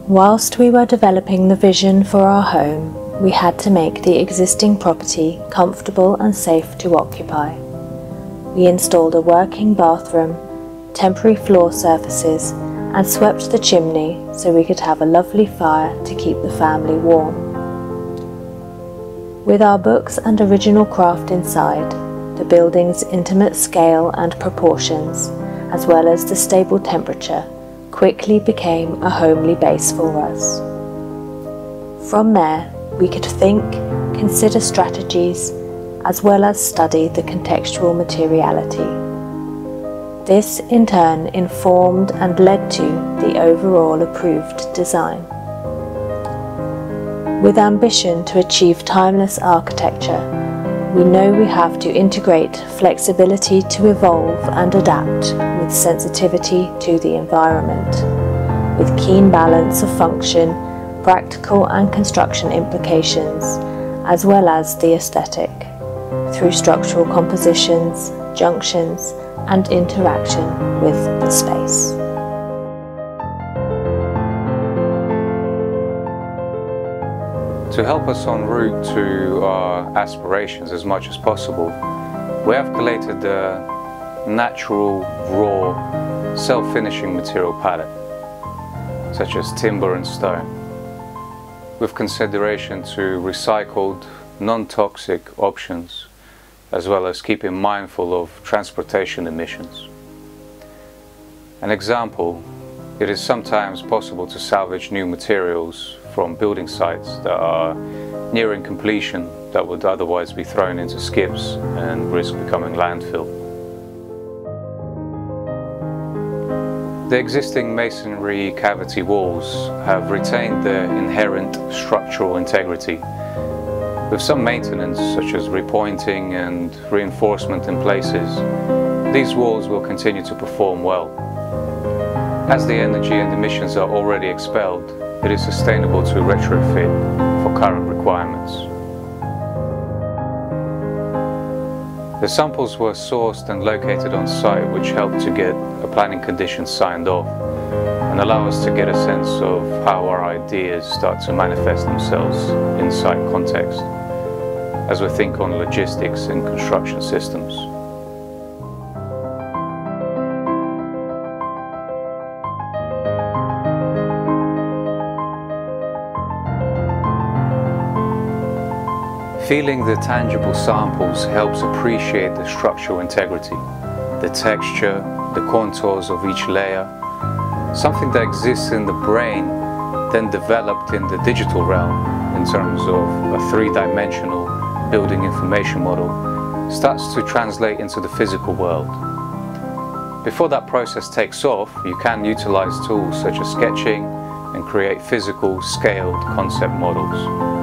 Whilst we were developing the vision for our home, we had to make the existing property comfortable and safe to occupy. We installed a working bathroom, temporary floor surfaces, and swept the chimney so we could have a lovely fire to keep the family warm. With our books and original craft inside, the building's intimate scale and proportions, as well as the stable temperature, quickly became a homely base for us. From there, we could think, consider strategies, as well as study the contextual materiality. This in turn informed and led to the overall approved design. With ambition to achieve timeless architecture, we know we have to integrate flexibility to evolve and adapt with sensitivity to the environment, with keen balance of function, practical and construction implications, as well as the aesthetic, through structural compositions, junctions, and interaction with the space. To help us en route to our aspirations as much as possible, we have collated a natural, raw, self-finishing material palette, such as timber and stone, with consideration to recycled, non-toxic options, as well as keeping mindful of transportation emissions. An example, it is sometimes possible to salvage new materials from building sites that are nearing completion that would otherwise be thrown into skips and risk becoming landfill. The existing masonry cavity walls have retained their inherent structural integrity, with some maintenance such as repointing and reinforcement in places. These walls will continue to perform well. As the energy and emissions are already expelled, it is sustainable to retrofit for current requirements. The samples were sourced and located on site, which helped to get a planning condition signed off and allow us to get a sense of how our ideas start to manifest themselves in site context as we think on logistics and construction systems. Feeling the tangible samples helps appreciate the structural integrity, the texture, the contours of each layer, something that exists in the brain, then developed in the digital realm in terms of a three-dimensional building information model, starts to translate into the physical world. Before that process takes off, you can utilize tools such as sketching and create physical, scaled concept models.